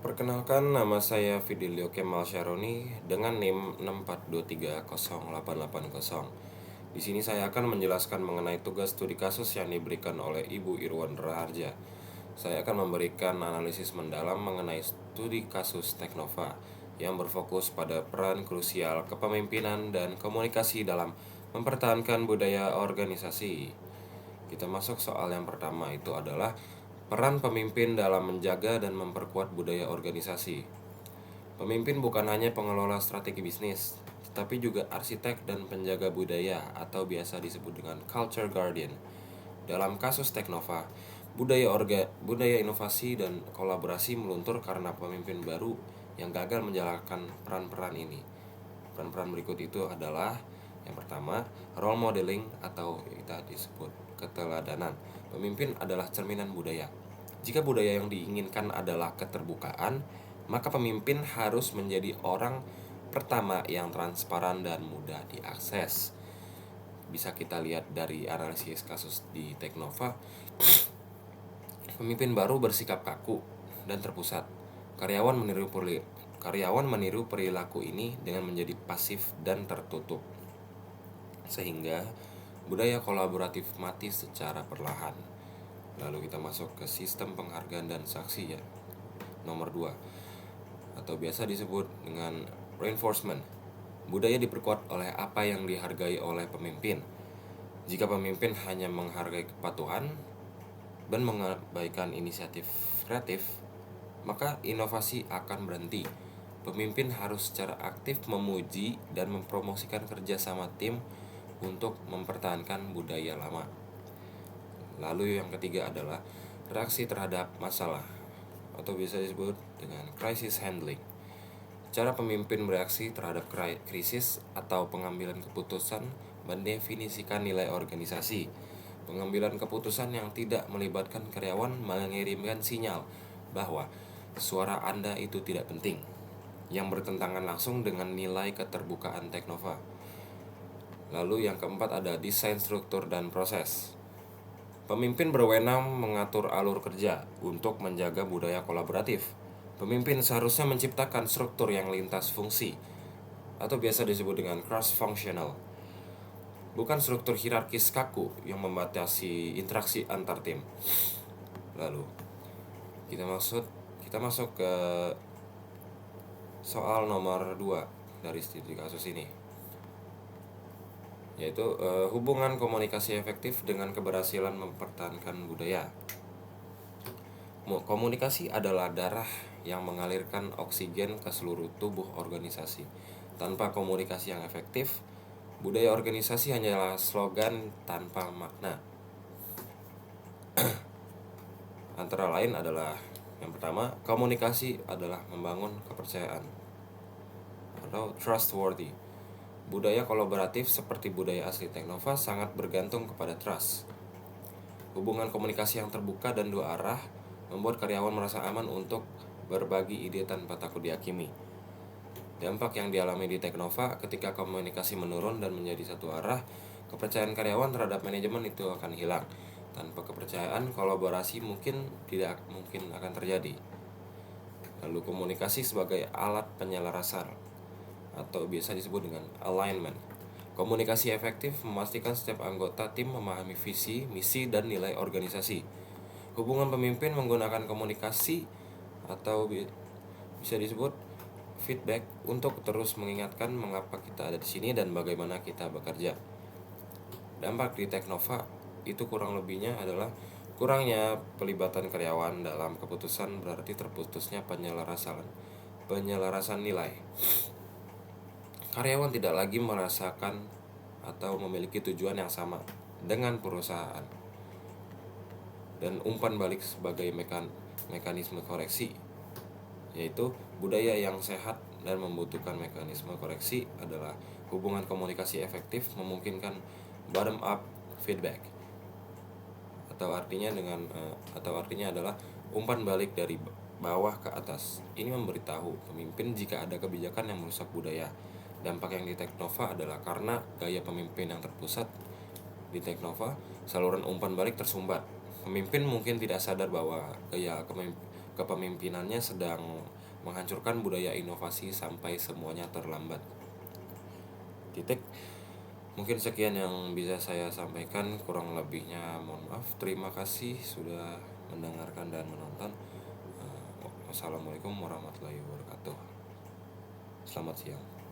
Perkenalkan, nama saya Fidelio Kemal Syaroni dengan NIM 642308880. Di sini saya akan menjelaskan mengenai tugas studi kasus yang diberikan oleh Ibu Irwan Raharja. Saya akan memberikan analisis mendalam mengenai studi kasus Teknova yang berfokus pada peran krusial kepemimpinan dan komunikasi dalam mempertahankan budaya organisasi. Kita masuk soal yang pertama, itu adalah peran pemimpin dalam menjaga dan memperkuat budaya organisasi. Pemimpin bukan hanya pengelola strategi bisnis, tetapi juga arsitek dan penjaga budaya atau biasa disebut dengan culture guardian. Dalam kasus Teknova, budaya inovasi dan kolaborasi meluntur karena pemimpin baru yang gagal menjalankan peran-peran ini. Peran-peran berikut itu adalah: yang pertama, role modeling atau kita disebut keteladanan. Pemimpin adalah cerminan budaya. Jika budaya yang diinginkan adalah keterbukaan, maka pemimpin harus menjadi orang pertama yang transparan dan mudah diakses. Bisa kita lihat dari analisis kasus di Teknova. Pemimpin baru bersikap kaku dan terpusat. Karyawan meniru perilaku ini dengan menjadi pasif dan tertutup, sehingga budaya kolaboratif mati secara perlahan. Lalu kita masuk ke sistem penghargaan dan saksi ya. Nomor 2, atau biasa disebut dengan reinforcement. Budaya diperkuat oleh apa yang dihargai oleh pemimpin. Jika pemimpin hanya menghargai kepatuhan dan mengabaikan inisiatif kreatif, maka inovasi akan berhenti. Pemimpin harus secara aktif memuji dan mempromosikan kerjasama tim untuk mempertahankan budaya lama. Lalu yang ketiga adalah reaksi terhadap masalah, atau bisa disebut dengan crisis handling. Cara pemimpin bereaksi terhadap krisis atau pengambilan keputusan mendefinisikan nilai organisasi. Pengambilan keputusan yang tidak melibatkan karyawan mengirimkan sinyal bahwa suara Anda itu tidak penting, yang bertentangan langsung dengan nilai keterbukaan Teknova. Lalu yang keempat ada desain struktur dan proses. Pemimpin berwenang mengatur alur kerja untuk menjaga budaya kolaboratif. Pemimpin seharusnya menciptakan struktur yang lintas fungsi, atau biasa disebut dengan cross-functional, bukan struktur hierarkis kaku yang membatasi interaksi antar tim. Lalu kita masuk ke soal nomor 2 dari studi kasus ini, yaitu hubungan komunikasi efektif dengan keberhasilan mempertahankan budaya. Komunikasi adalah darah yang mengalirkan oksigen ke seluruh tubuh organisasi. Tanpa komunikasi yang efektif, budaya organisasi hanyalah slogan tanpa makna. Antara lain adalah: yang pertama, komunikasi adalah membangun kepercayaan atau trustworthy. Budaya kolaboratif seperti budaya asli Teknova sangat bergantung kepada trust. Hubungan komunikasi yang terbuka dan dua arah membuat karyawan merasa aman untuk berbagi ide tanpa takut dihakimi. Dampak yang dialami di Teknova ketika komunikasi menurun dan menjadi satu arah, kepercayaan karyawan terhadap manajemen itu akan hilang. Tanpa kepercayaan, kolaborasi tidak mungkin akan terjadi. Lalu komunikasi sebagai alat penyelarasan, atau biasa disebut dengan alignment. Komunikasi efektif memastikan setiap anggota tim memahami visi, misi, dan nilai organisasi. Hubungan pemimpin menggunakan komunikasi atau bisa disebut feedback untuk terus mengingatkan mengapa kita ada di sini dan bagaimana kita bekerja. Dampak di Teknova itu kurang lebihnya adalah kurangnya pelibatan karyawan dalam keputusan, berarti terputusnya penyelarasan nilai. Karyawan tidak lagi merasakan atau memiliki tujuan yang sama dengan perusahaan. Dan umpan balik sebagai mekanisme koreksi, yaitu budaya yang sehat dan membutuhkan mekanisme koreksi adalah hubungan komunikasi efektif memungkinkan bottom up feedback, atau artinya adalah umpan balik dari bawah ke atas. Ini memberitahu pemimpin jika ada kebijakan yang merusak budaya. Dampak yang di Teknova adalah karena gaya pemimpin yang terpusat di Teknova, saluran umpan balik tersumbat. Pemimpin mungkin tidak sadar bahwa gaya kepemimpinannya sedang menghancurkan budaya inovasi sampai semuanya terlambat. Titik. Mungkin sekian yang bisa saya sampaikan, kurang lebihnya mohon maaf. Terima kasih sudah mendengarkan dan menonton. Wassalamualaikum warahmatullahi wabarakatuh. Selamat siang.